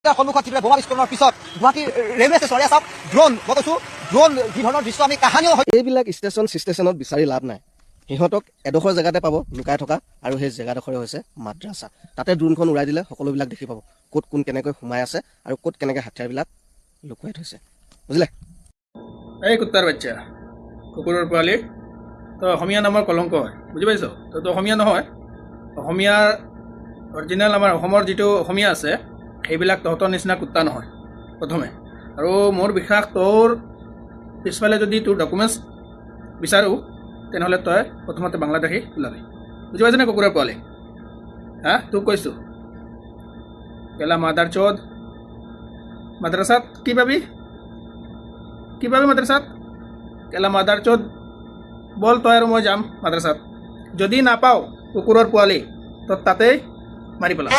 সন্মুখত যিবিলাক বোমা বিস্ফোৰণৰ পিছত গুৱাহাটীৰ ৰেলৱে ষ্টেচন চাওক ড্ৰোন মই কৈছোঁ ড্ৰোন যি ধৰণৰ দৃশ্য আমি কাহানিও এইবিলাক ষ্টেচনত বিচাৰি লাভ নাই। সিহঁতক এডোখৰ জেগাতে পাব লুকাই থকা, আৰু সেই জেগাডোখৰে হৈছে মাদ্ৰাছা। তাতে ড্ৰোনখন উৰাই দিলে সকলোবিলাক দেখি পাব ক'ত কোন কেনেকৈ সোমাই আছে আৰু ক'ত কেনেকৈ হাথিয়াৰবিলাক লুকুৱাই থৈছে। বুজিলে? এই কুত্তাৰ বাচ্চা, কুকুৰৰ পোৱালি, তো অসমীয়া নামৰ কলংক হয়, বুজি পাইছ? তো অসমীয়া নহয়। অসমীয়াৰ অৰিজিনেল আমাৰ অসমৰ যিটো অসমীয়া আছে সেইবিলাক তহঁতৰ নিচিনা কুত্তা নহয় প্ৰথমে। আৰু মোৰ বিশ্বাস তোৰ পিছফালে যদি তোৰ ডকুমেণ্টছ বিচাৰোঁ তেনেহ'লে তই প্ৰথমতে বাংলাদেশী ওলাবি, বুজি পাইছনে কুকুৰৰ পোৱালি? হা, তোক কৈছোঁ কেলা মাদাৰ চোদ। মাদ্ৰাছাত কি পাবি মাদ্ৰাছাত? কেলা মাদাৰ চোদ, বল তই আৰু মই যাম মাদ্ৰাছাত। যদি নাপাওঁ কুকুৰৰ পোৱালি তো তাতেই মাৰি পেলাম।